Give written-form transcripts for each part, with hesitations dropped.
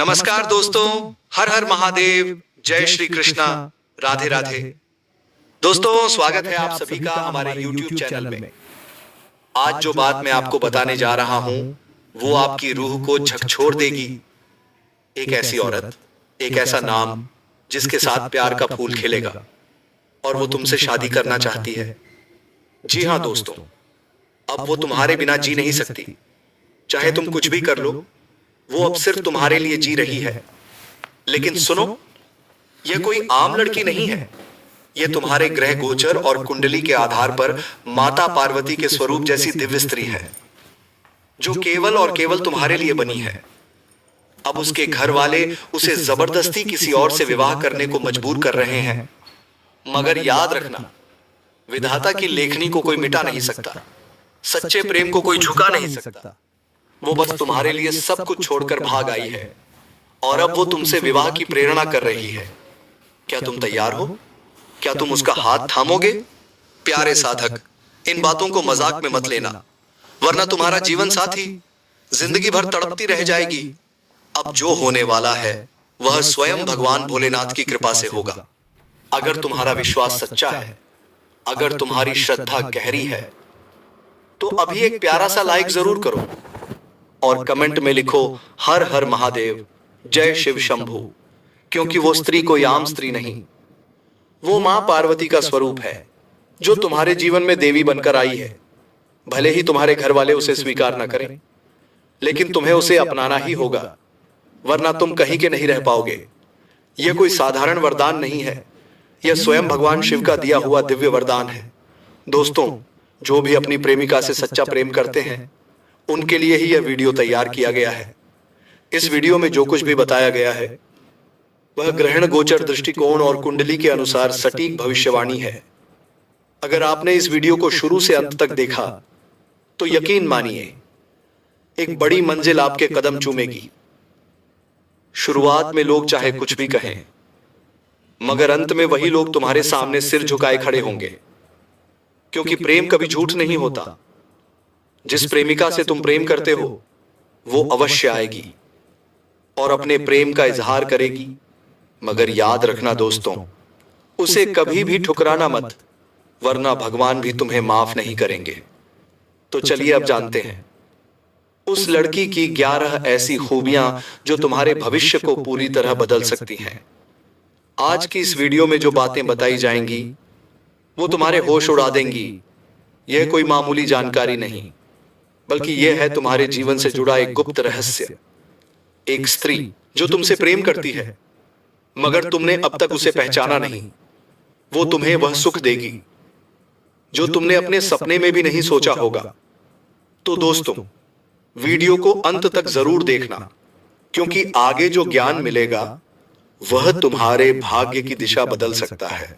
नमस्कार दोस्तों, हर हर महादेव, जय श्री कृष्णा, राधे राधे। दोस्तों, स्वागत है आप सभी का हमारे YouTube चैनल में। आज जो बात मैं आपको बताने जा रहा हूं, वो आपकी रूह को झकझोर देगी। एक ऐसी औरत, एक ऐसा नाम जिसके साथ प्यार का फूल खिलेगा और वो तुमसे शादी करना चाहती है। जी हाँ दोस्तों, अब वो तुम्हारे बिना जी नहीं सकती। चाहे तुम कुछ भी कर लो, वो अब सिर्फ तुम्हारे लिए जी रही है। लेकिन सुनो, यह कोई आम लड़की नहीं है। यह तुम्हारे ग्रह गोचर और कुंडली के आधार पर माता पार्वती के स्वरूप जैसी दिव्य स्त्री है, जो केवल और केवल तुम्हारे लिए बनी है। अब उसके घर वाले उसे जबरदस्ती किसी और से विवाह करने को मजबूर कर रहे हैं। मगर याद रखना, विधाता की लेखनी को कोई मिटा नहीं सकता, सच्चे प्रेम को कोई झुका नहीं सकता। वो बस तुम्हारे लिए सब कुछ छोड़कर भाग आई है और अब वो तुमसे विवाह की प्रेरणा कर रही है। क्या तुम तैयार हो? क्या तुम उसका हाथ थामोगे? प्यारे साधक, इन बातों को मजाक में मत लेना, वरना तुम्हारा जीवन साथी जिंदगी भर तड़पती रह जाएगी। अब जो होने वाला है वह स्वयं भगवान भोलेनाथ की कृपा से होगा। अगर तुम्हारा विश्वास सच्चा है, अगर तुम्हारी श्रद्धा गहरी है, तो अभी एक प्यारा सा लाइक जरूर करो और कमेंट में लिखो हर हर महादेव, जय शिव शंभू। क्योंकि वो स्त्री कोई आम स्त्री नहीं, वो मां पार्वती का स्वरूप है, जो तुम्हारे जीवन में देवी बनकर आई है। भले ही तुम्हारे घर वाले उसे स्वीकार न करें, लेकिन तुम्हें उसे अपनाना ही होगा, वरना तुम कहीं के नहीं रह पाओगे। यह कोई साधारण वरदान नहीं है, यह स्वयं भगवान शिव का दिया हुआ दिव्य वरदान है। दोस्तों, जो भी अपनी प्रेमिका से सच्चा प्रेम करते हैं, उनके लिए ही यह वीडियो तैयार किया गया है। इस वीडियो में जो कुछ भी बताया गया है वह ग्रहण गोचर दृष्टिकोण और कुंडली के अनुसार सटीक भविष्यवाणी है। अगर आपने इस वीडियो को शुरू से अंत तक देखा तो यकीन मानिए, एक बड़ी मंजिल आपके कदम चूमेगी। शुरुआत में लोग चाहे कुछ भी कहें, मगर अंत में वही लोग तुम्हारे सामने सिर झुकाए खड़े होंगे। क्योंकि प्रेम कभी झूठ नहीं होता। जिस प्रेमिका से तुम प्रेम करते हो, वो अवश्य आएगी और अपने प्रेम का इजहार करेगी। मगर याद रखना दोस्तों, उसे कभी भी ठुकराना मत, वरना भगवान भी तुम्हें माफ नहीं करेंगे। तो चलिए अब जानते हैं उस लड़की की 11 ऐसी खूबियां जो तुम्हारे भविष्य को पूरी तरह बदल सकती हैं। आज की इस वीडियो में जो बातें बताई जाएंगी वो तुम्हारे होश उड़ा देंगी। यह कोई मामूली जानकारी नहीं, बल्कि यह है तुम्हारे जीवन से जुड़ा एक गुप्त रहस्य। एक स्त्री जो तुमसे प्रेम करती है, मगर तुमने अब तक उसे पहचाना नहीं, वो तुम्हें वह सुख देगी जो तुमने अपने सपने में भी नहीं सोचा होगा। तो दोस्तों, वीडियो को अंत तक जरूर देखना, क्योंकि आगे जो ज्ञान मिलेगा वह तुम्हारे भाग्य की दिशा बदल सकता है।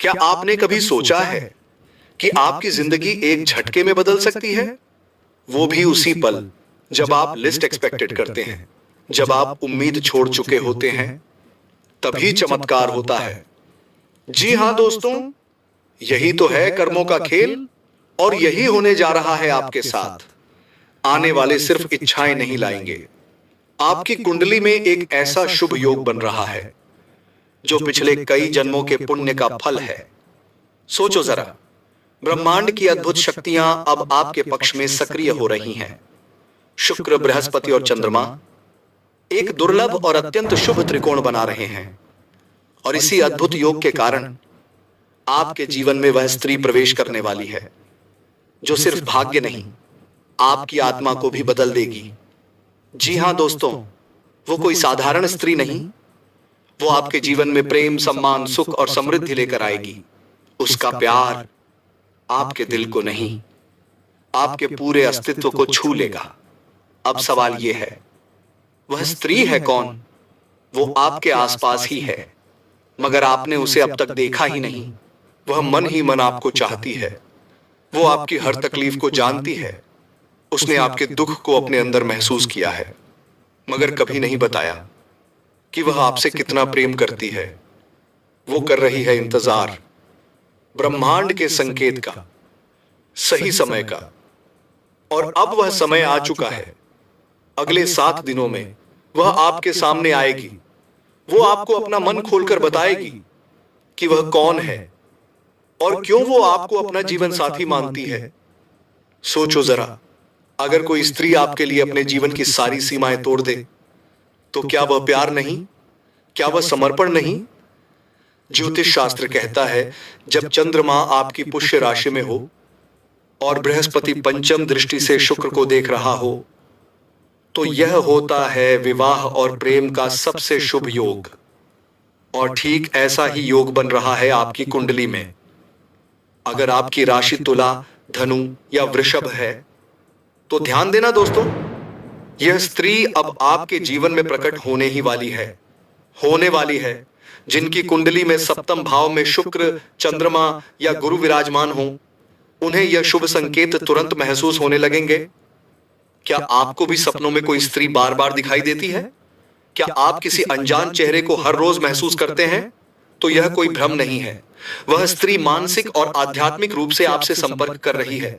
क्या आपने कभी सोचा है कि आपकी जिंदगी एक झटके में बदल सकती है? वो भी उसी पल जब आप लिस्ट एक्सपेक्टेड करते हैं, जब आप उम्मीद छोड़ चुके होते हैं, तभी चमत्कार होता है। जी हां दोस्तों, यही तो है कर्मों का खेल और यही होने जा रहा है आपके साथ। आने वाले सिर्फ इच्छाएं नहीं लाएंगे, आपकी कुंडली में एक ऐसा शुभ योग बन रहा है जो पिछले कई जन्मों के पुण्य का फल है। सोचो जरा, ब्रह्मांड की अद्भुत शक्तियां अब आपके पक्ष में सक्रिय हो रही हैं। शुक्र, बृहस्पति और चंद्रमा एक दुर्लभ और अत्यंत शुभ त्रिकोण बना रहे हैं, और इसी अद्भुत योग के कारण आपके जीवन में वह स्त्री प्रवेश करने वाली है जो सिर्फ भाग्य नहीं, आपकी आत्मा को भी बदल देगी। जी हां दोस्तों, वो कोई साधारण स्त्री नहीं, वो आपके जीवन में प्रेम, सम्मान, सुख और समृद्धि लेकर आएगी। उसका प्यार आपके दिल को नहीं, आपके पूरे अस्तित्व को छू लेगा। अब सवाल यह है, वह स्त्री है कौन? वो आपके आसपास ही है, मगर आपने उसे अब तक देखा ही नहीं। वह मन ही मन आपको चाहती है, वो आपकी हर तकलीफ को जानती है। उसने आपके दुख को अपने अंदर महसूस किया है, मगर कभी नहीं बताया कि वह आपसे कितना प्रेम करती है। वो कर रही है इंतजार ब्रह्मांड के संकेत का, सही समय का। और अब वह समय आ चुका है। अगले 7 दिनों में वह आपके सामने आएगी। वो आपको अपना मन खोलकर बताएगी कि वह कौन है और क्यों वो आपको अपना जीवन साथी मानती है। सोचो जरा, अगर कोई स्त्री आपके लिए अपने जीवन की सारी सीमाएं तोड़ दे, तो क्या वह प्यार नहीं? क्या वह समर्पण नहीं? ज्योतिष शास्त्र कहता है, जब चंद्रमा आपकी पुष्य राशि में हो और बृहस्पति पंचम दृष्टि से शुक्र को देख रहा हो, तो यह होता है विवाह और प्रेम का सबसे शुभ योग। और ठीक ऐसा ही योग बन रहा है आपकी कुंडली में। अगर आपकी राशि तुला, धनु या वृषभ है, तो ध्यान देना दोस्तों, यह स्त्री अब आपके जीवन में प्रकट होने ही वाली है। होने वाली है। जिनकी कुंडली में सप्तम भाव में शुक्र, चंद्रमा या गुरु विराजमान हो, उन्हें यह शुभ संकेत तुरंत महसूस होने लगेंगे। क्या आपको भी सपनों में कोई स्त्री बार बार दिखाई देती है? क्या आप किसी अनजान चेहरे को हर रोज महसूस करते हैं? तो यह कोई भ्रम नहीं है। वह स्त्री मानसिक और आध्यात्मिक रूप से आपसे संपर्क कर रही है।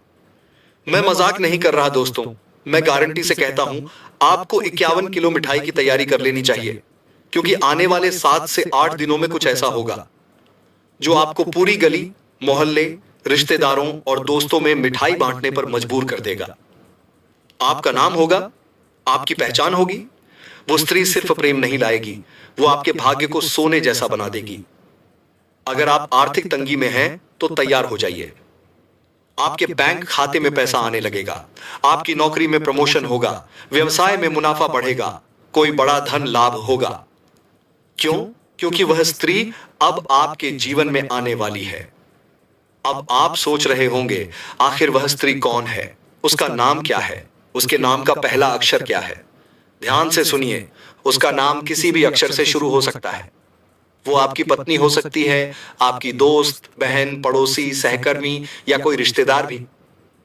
मैं मजाक नहीं कर रहा दोस्तों, मैं गारंटी से कहता हूं, आपको 51 किलो मिठाई की तैयारी कर लेनी चाहिए, क्योंकि आने वाले 7 से 8 दिनों में कुछ ऐसा होगा जो आपको पूरी गली, मोहल्ले, रिश्तेदारों और दोस्तों में मिठाई बांटने पर मजबूर कर देगा। आपका नाम होगा, आपकी पहचान होगी। वो स्त्री सिर्फ प्रेम नहीं लाएगी, वो आपके भाग्य को सोने जैसा बना देगी। अगर आप आर्थिक तंगी में हैं, तो तैयार हो जाइए। आपके बैंक खाते में पैसा आने लगेगा, आपकी नौकरी में प्रमोशन होगा, व्यवसाय में मुनाफा बढ़ेगा, कोई बड़ा धन लाभ होगा। क्यों? क्योंकि वह स्त्री अब आपके जीवन में आने वाली है। अब आप सोच रहे होंगे, आखिर वह स्त्री कौन है? उसका नाम क्या है? उसके नाम का पहला अक्षर क्या है? ध्यान से सुनिए, उसका नाम किसी भी अक्षर से शुरू हो सकता है। वो आपकी पत्नी हो सकती है, आपकी दोस्त, बहन, पड़ोसी, सहकर्मी या कोई रिश्तेदार भी।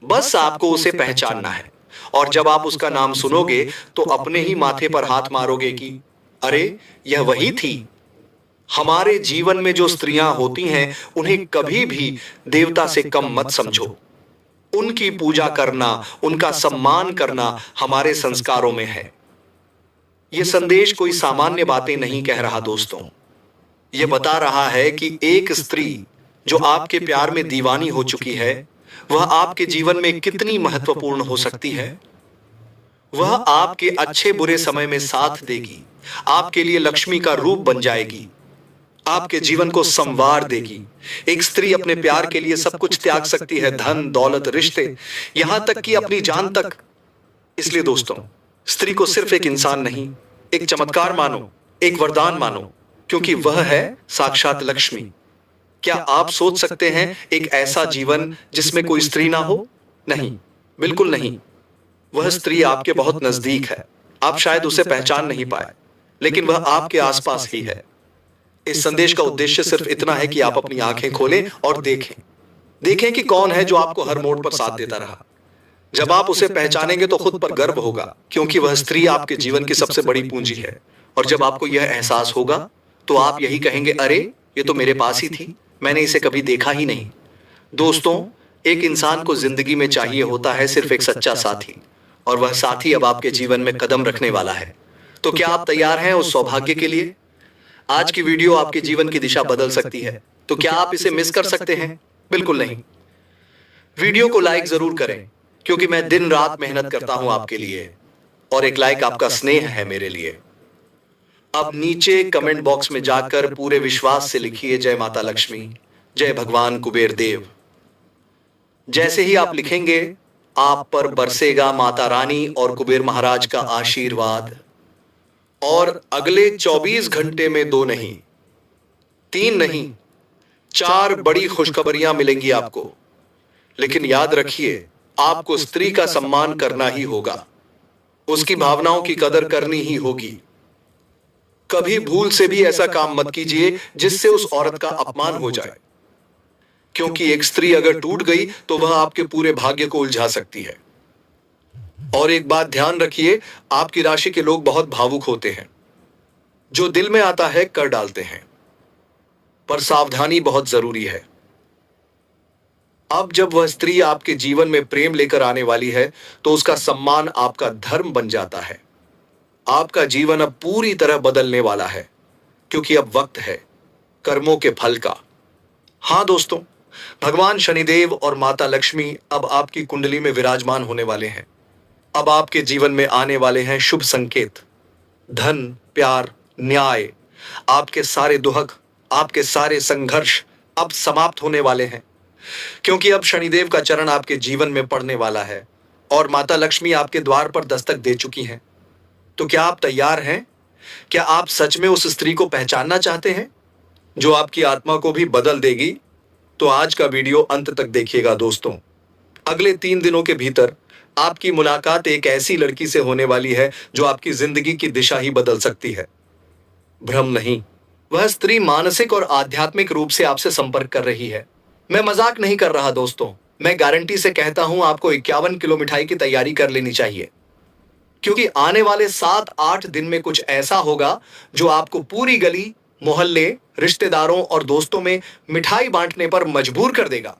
बस आपको उसे पहचानना है। और जब आप उसका नाम सुनोगे, तो अपने ही माथे पर हाथ मारोगे कि अरे, यह वही थी। हमारे जीवन में जो स्त्रियां होती हैं, उन्हें कभी भी देवता से कम मत समझो। उनकी पूजा करना, उनका सम्मान करना हमारे संस्कारों में है। यह संदेश कोई सामान्य बातें नहीं कह रहा दोस्तों। यह बता रहा है कि एक स्त्री जो आपके प्यार में दीवानी हो चुकी है, वह आपके जीवन में कितनी महत्वपूर्ण हो सकती है। वह आपके अच्छे बुरे समय में साथ देगी, आपके लिए लक्ष्मी का रूप बन जाएगी, आपके जीवन को संवार देगी। एक स्त्री अपने प्यार के लिए सब कुछ त्याग सकती है, धन, दौलत, रिश्ते, यहां तक कि अपनी जान तक। इसलिए दोस्तों, स्त्री को सिर्फ एक इंसान नहीं, एक चमत्कार मानो, एक वरदान मानो, क्योंकि वह है साक्षात लक्ष्मी। क्या आप सोच सकते हैं एक ऐसा जीवन जिसमें कोई स्त्री ना हो? नहीं, बिल्कुल नहीं। वह स्त्री आपके बहुत नजदीक है। आप शायद उसे पहचान नहीं पाए, लेकिन वह आपके आसपास ही है। इस संदेश का उद्देश्य सिर्फ इतना है कि आप अपनी आंखें खोलें और देखें कि कौन है जो आपको हर मोड़ पर साथ देता रहा। जब आप उसे पहचानेंगे तो खुद पर गर्व होगा, क्योंकि वह स्त्री आपके जीवन की सबसे बड़ी पूंजी है। और जब आपको यह एहसास होगा, तो आप यही कहेंगे, अरे, ये तो मेरे पास ही थी, मैंने इसे कभी देखा ही नहीं। दोस्तों, एक इंसान को जिंदगी में चाहिए होता है सिर्फ एक सच्चा साथी, और वह साथी अब आपके जीवन में कदम रखने वाला है। तो क्या आप तैयार हैं उस सौभाग्य के लिए? आज की वीडियो आपके जीवन की दिशा बदल सकती है, तो क्या आप इसे मिस कर सकते हैं? बिल्कुल नहीं। वीडियो को लाइक जरूर करें, क्योंकि मैं दिन रात मेहनत करता हूं आपके लिए, और एक लाइक आपका स्नेह है मेरे लिए। अब नीचे कमेंट बॉक्स में जाकर पूरे विश्वास से लिखिए, जय माता लक्ष्मी, जय भगवान कुबेर देव। जैसे ही आप लिखेंगे, आप पर बरसेगा माता रानी और कुबेर महाराज का आशीर्वाद। और अगले 24 घंटे में 2 नहीं, 3 नहीं, 4 बड़ी खुशखबरियां मिलेंगी आपको। लेकिन याद रखिए, आपको स्त्री का सम्मान करना ही होगा, उसकी भावनाओं की कदर करनी ही होगी। कभी भूल से भी ऐसा काम मत कीजिए जिससे उस औरत का अपमान हो जाए, क्योंकि एक स्त्री अगर टूट गई तो वह आपके पूरे भाग्य को उलझा सकती है। और एक बात ध्यान रखिए, आपकी राशि के लोग बहुत भावुक होते हैं, जो दिल में आता है कर डालते हैं, पर सावधानी बहुत जरूरी है। अब जब वह स्त्री आपके जीवन में प्रेम लेकर आने वाली है, तो उसका सम्मान आपका धर्म बन जाता है। आपका जीवन अब पूरी तरह बदलने वाला है, क्योंकि अब वक्त है कर्मों के फल का। हाँ दोस्तों, भगवान शनिदेव और माता लक्ष्मी अब आपकी कुंडली में विराजमान होने वाले हैं। अब आपके जीवन में आने वाले हैं शुभ संकेत। धन, प्यार, न्याय, आपके सारे दुहक, आपके सारे संघर्ष अब समाप्त होने वाले हैं, क्योंकि अब शनिदेव का चरण आपके जीवन में पड़ने वाला है और माता लक्ष्मी आपके द्वार पर दस्तक दे चुकी हैं। तो क्या आप तैयार हैं? क्या आप सच में उस स्त्री को पहचानना चाहते हैं जो आपकी आत्मा को भी बदल देगी? तो आज का वीडियो अंत तक देखिएगा दोस्तों। अगले 3 दिनों के भीतर आपकी मुलाकात एक ऐसी लड़की से होने वाली है जो आपकी जिंदगी की दिशा ही बदल सकती है। भ्रम नहीं, वह स्त्री मानसिक और आध्यात्मिक रूप से आपसे संपर्क कर रही है। मैं मजाक नहीं कर रहा दोस्तों, मैं गारंटी से कहता हूं आपको 51 किलो मिठाई की तैयारी कर लेनी चाहिए, क्योंकि आने वाले 7-8 दिन में कुछ ऐसा होगा जो आपको पूरी गली, मोहल्ले, रिश्तेदारों और दोस्तों में मिठाई बांटने पर मजबूर कर देगा।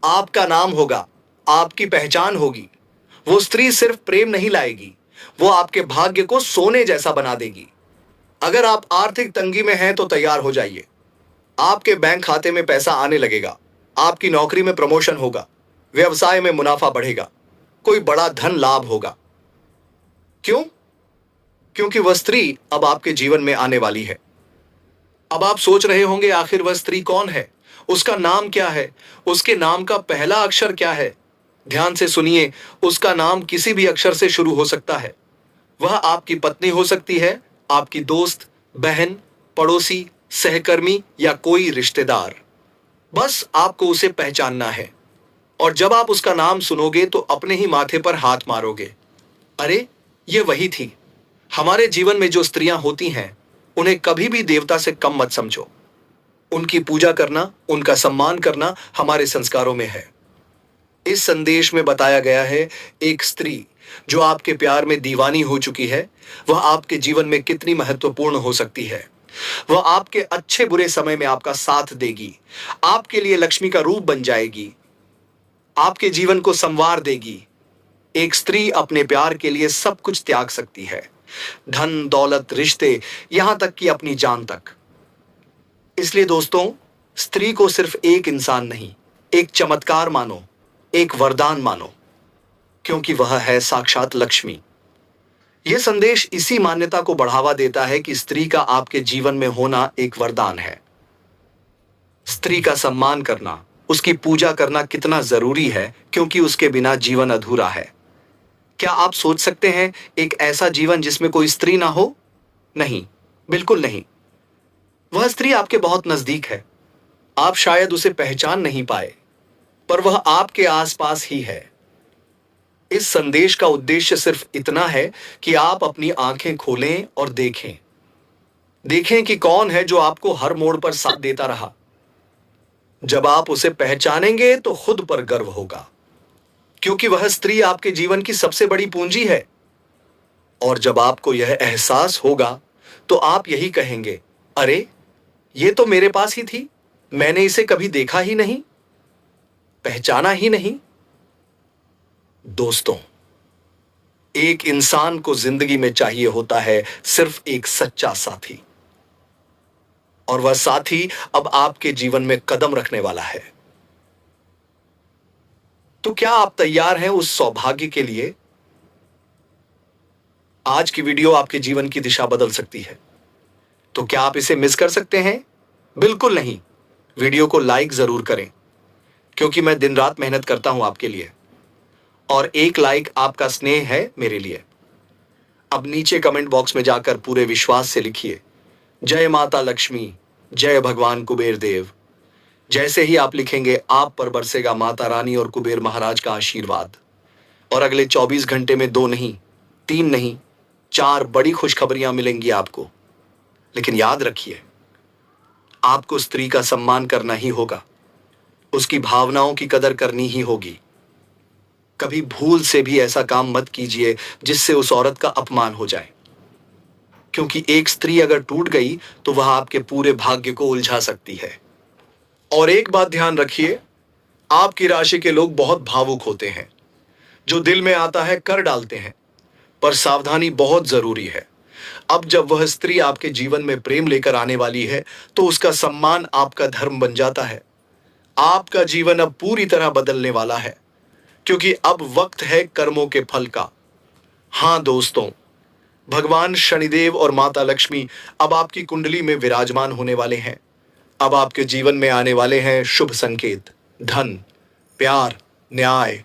आपका नाम होगा, आपकी पहचान होगी। वो स्त्री सिर्फ प्रेम नहीं लाएगी, वो आपके भाग्य को सोने जैसा बना देगी। अगर आप आर्थिक तंगी में हैं तो तैयार हो जाइए। आपके बैंक खाते में पैसा आने लगेगा, आपकी नौकरी में प्रमोशन होगा, व्यवसाय में मुनाफा बढ़ेगा, कोई बड़ा धन लाभ होगा। क्यों? क्योंकि वह स्त्री अब आपके जीवन में आने वाली है। अब आप सोच रहे होंगे आखिर वह स्त्री कौन है, उसका नाम क्या है, उसके नाम का पहला अक्षर क्या है? ध्यान से सुनिए, उसका नाम किसी भी अक्षर से शुरू हो सकता है। वह आपकी पत्नी हो सकती है, आपकी दोस्त, बहन, पड़ोसी, सहकर्मी या कोई रिश्तेदार। बस आपको उसे पहचानना है, और जब आप उसका नाम सुनोगे तो अपने ही माथे पर हाथ मारोगे। अरे, ये वही थी। हमारे जीवन में जो स्त्रियां होती हैं, उन्हें कभी भी देवता से कम मत समझो। उनकी पूजा करना, उनका सम्मान करना हमारे संस्कारों में है। इस संदेश में बताया गया है, एक स्त्री जो आपके प्यार में दीवानी हो चुकी है, वह आपके जीवन में कितनी महत्वपूर्ण हो सकती है। वह आपके अच्छे बुरे समय में आपका साथ देगी, आपके लिए लक्ष्मी का रूप बन जाएगी, आपके जीवन को संवार देगी। एक स्त्री अपने प्यार के लिए सब कुछ त्याग सकती है, धन, दौलत, रिश्ते, यहां तक कि अपनी जान तक। इसलिए दोस्तों, स्त्री को सिर्फ एक इंसान नहीं, एक चमत्कार मानो, एक वरदान मानो, क्योंकि वह है साक्षात लक्ष्मी। यह संदेश इसी मान्यता को बढ़ावा देता है कि स्त्री का आपके जीवन में होना एक वरदान है। स्त्री का सम्मान करना, उसकी पूजा करना कितना जरूरी है, क्योंकि उसके बिना जीवन अधूरा है। क्या आप सोच सकते हैं एक ऐसा जीवन जिसमें कोई स्त्री ना हो? नहीं, बिल्कुल नहीं। वह स्त्री आपके बहुत नजदीक है। आप शायद उसे पहचान नहीं पाए, पर वह आपके आसपास ही है। इस संदेश का उद्देश्य सिर्फ इतना है कि आप अपनी आंखें खोलें और देखें। देखें कि कौन है जो आपको हर मोड़ पर साथ देता रहा। जब आप उसे पहचानेंगे तो खुद पर गर्व होगा, क्योंकि वह स्त्री आपके जीवन की सबसे बड़ी पूंजी है। और जब आपको यह एहसास होगा तो आप यही कहेंगे, अरे, ये तो मेरे पास ही थी, मैंने इसे कभी देखा ही नहीं, पहचाना ही नहीं। दोस्तों, एक इंसान को जिंदगी में चाहिए होता है सिर्फ एक सच्चा साथी, और वह साथी अब आपके जीवन में कदम रखने वाला है। तो क्या आप तैयार हैं उस सौभाग्य के लिए? आज की वीडियो आपके जीवन की दिशा बदल सकती है। तो क्या आप इसे मिस कर सकते हैं? बिल्कुल नहीं। वीडियो को लाइक जरूर करें, क्योंकि मैं दिन रात मेहनत करता हूं आपके लिए, और एक लाइक आपका स्नेह है मेरे लिए। अब नीचे कमेंट बॉक्स में जाकर पूरे विश्वास से लिखिए, जय माता लक्ष्मी, जय भगवान कुबेर देव। जैसे ही आप लिखेंगे, आप पर बरसेगा माता रानी और कुबेर महाराज का आशीर्वाद। और अगले 24 घंटे में 2 नहीं, 3 नहीं, 4 बड़ी खुशखबरियां मिलेंगी आपको। लेकिन याद रखिए, आपको स्त्री का सम्मान करना ही होगा, उसकी भावनाओं की कदर करनी ही होगी। कभी भूल से भी ऐसा काम मत कीजिए जिससे उस औरत का अपमान हो जाए, क्योंकि एक स्त्री अगर टूट गई तो वह आपके पूरे भाग्य को उलझा सकती है। और एक बात ध्यान रखिए, आपकी राशि के लोग बहुत भावुक होते हैं, जो दिल में आता है कर डालते हैं। पर सावधानी बहुत जरूरी है। अब जब वह स्त्री आपके जीवन में प्रेम लेकर आने वाली है, तो उसका सम्मान आपका धर्म बन जाता है। आपका जीवन अब पूरी तरह बदलने वाला है, क्योंकि अब वक्त है कर्मों के फल का। हाँ दोस्तों, भगवान शनिदेव और माता लक्ष्मी अब आपकी कुंडली में विराजमान होने वाले हैं। अब आपके जीवन में आने वाले हैं शुभ संकेत, धन, प्यार, न्याय।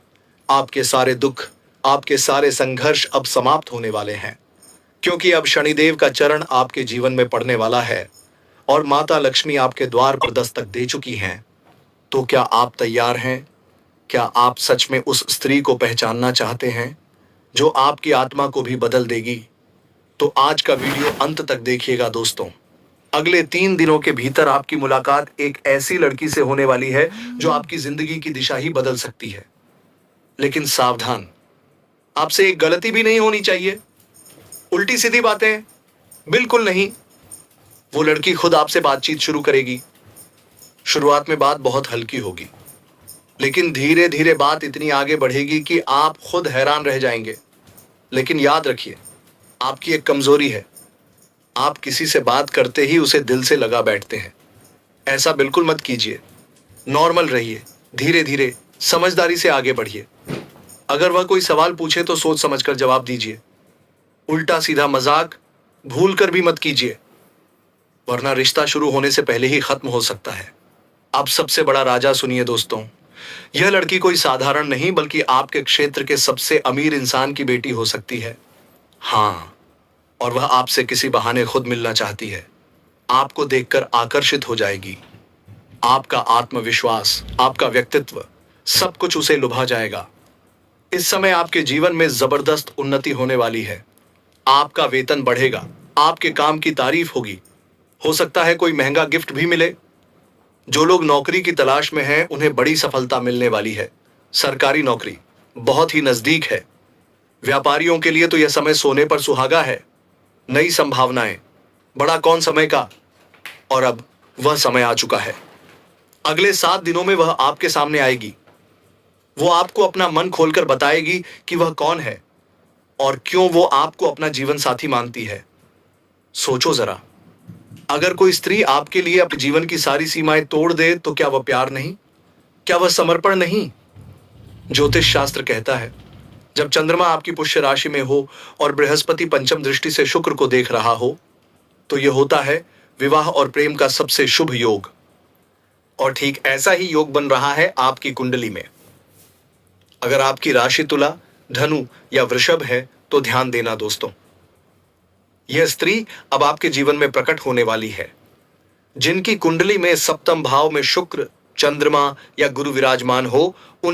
आपके सारे दुख, आपके सारे संघर्ष अब समाप्त होने वाले हैं, क्योंकि अब शनिदेव का चरण आपके जीवन में पड़ने वाला है और माता लक्ष्मी आपके द्वार पर दस्तक दे चुकी हैं। तो क्या आप तैयार हैं? क्या आप सच में उस स्त्री को पहचानना चाहते हैं जो आपकी आत्मा को भी बदल देगी? तो आज का वीडियो अंत तक देखिएगा दोस्तों। अगले 3 दिनों के भीतर आपकी मुलाकात एक ऐसी लड़की से होने वाली है जो आपकी जिंदगी की दिशा ही बदल सकती है। लेकिन सावधान, आपसे एक गलती भी नहीं होनी चाहिए। उल्टी सीधी बातें बिल्कुल नहीं। वो लड़की खुद आपसे बातचीत शुरू करेगी। शुरुआत में बात बहुत हल्की होगी, लेकिन धीरे धीरे बात इतनी आगे बढ़ेगी कि आप खुद हैरान रह जाएंगे। लेकिन याद रखिए, आपकी एक कमजोरी है, आप किसी से बात करते ही उसे दिल से लगा बैठते हैं। ऐसा बिल्कुल मत कीजिए। नॉर्मल रहिए, धीरे धीरे समझदारी से आगे बढ़िए। अगर वह कोई सवाल पूछे तो सोच समझकर जवाब दीजिए। उल्टा सीधा मजाक भूल कर भी मत कीजिए, वरना रिश्ता शुरू होने से पहले ही खत्म हो सकता है। अब सबसे बड़ा राजा सुनिए दोस्तों, यह लड़की कोई साधारण नहीं बल्कि आपके क्षेत्र के सबसे अमीर इंसान की बेटी हो सकती है। हाँ, और वह आपसे किसी बहाने खुद मिलना चाहती है। आपको देखकर आकर्षित हो जाएगी। आपका आत्मविश्वास, आपका व्यक्तित्व, सब कुछ उसे लुभा जाएगा। इस समय आपके जीवन में जबरदस्त उन्नति होने वाली है। आपका वेतन बढ़ेगा, आपके काम की तारीफ होगी। हो सकता है कोई महंगा गिफ्ट भी मिले। जो लोग नौकरी की तलाश में हैं, उन्हें बड़ी सफलता मिलने वाली है। सरकारी नौकरी बहुत ही नजदीक है। व्यापारियों के लिए तो यह समय सोने पर सुहागा है। नई संभावनाएं, बड़ा कौन समय का, और अब वह समय आ चुका है। अगले 7 दिनों में वह आपके सामने आएगी। वो आपको अपना मन खोलकर बताएगी कि वह कौन है और क्यों वो आपको अपना जीवन साथी मानती है। सोचो जरा, अगर कोई स्त्री आपके लिए अपने जीवन की सारी सीमाएं तोड़ दे तो क्या वह प्यार नहीं? क्या वह समर्पण नहीं? ज्योतिष शास्त्र कहता है, जब चंद्रमा आपकी पुष्य राशि में हो और बृहस्पति पंचम दृष्टि से शुक्र को देख रहा हो, तो यह होता है विवाह और प्रेम का सबसे शुभ योग। और ठीक ऐसा ही योग बन रहा है आपकी कुंडली में। अगर आपकी राशि तुला, धनु या वृषभ है तो ध्यान देना दोस्तों, यह स्त्री अब आपके जीवन में प्रकट होने वाली है। जिनकी कुंडली में सप्तम भाव में शुक्र, चंद्रमा या गुरु विराजमान हो, उन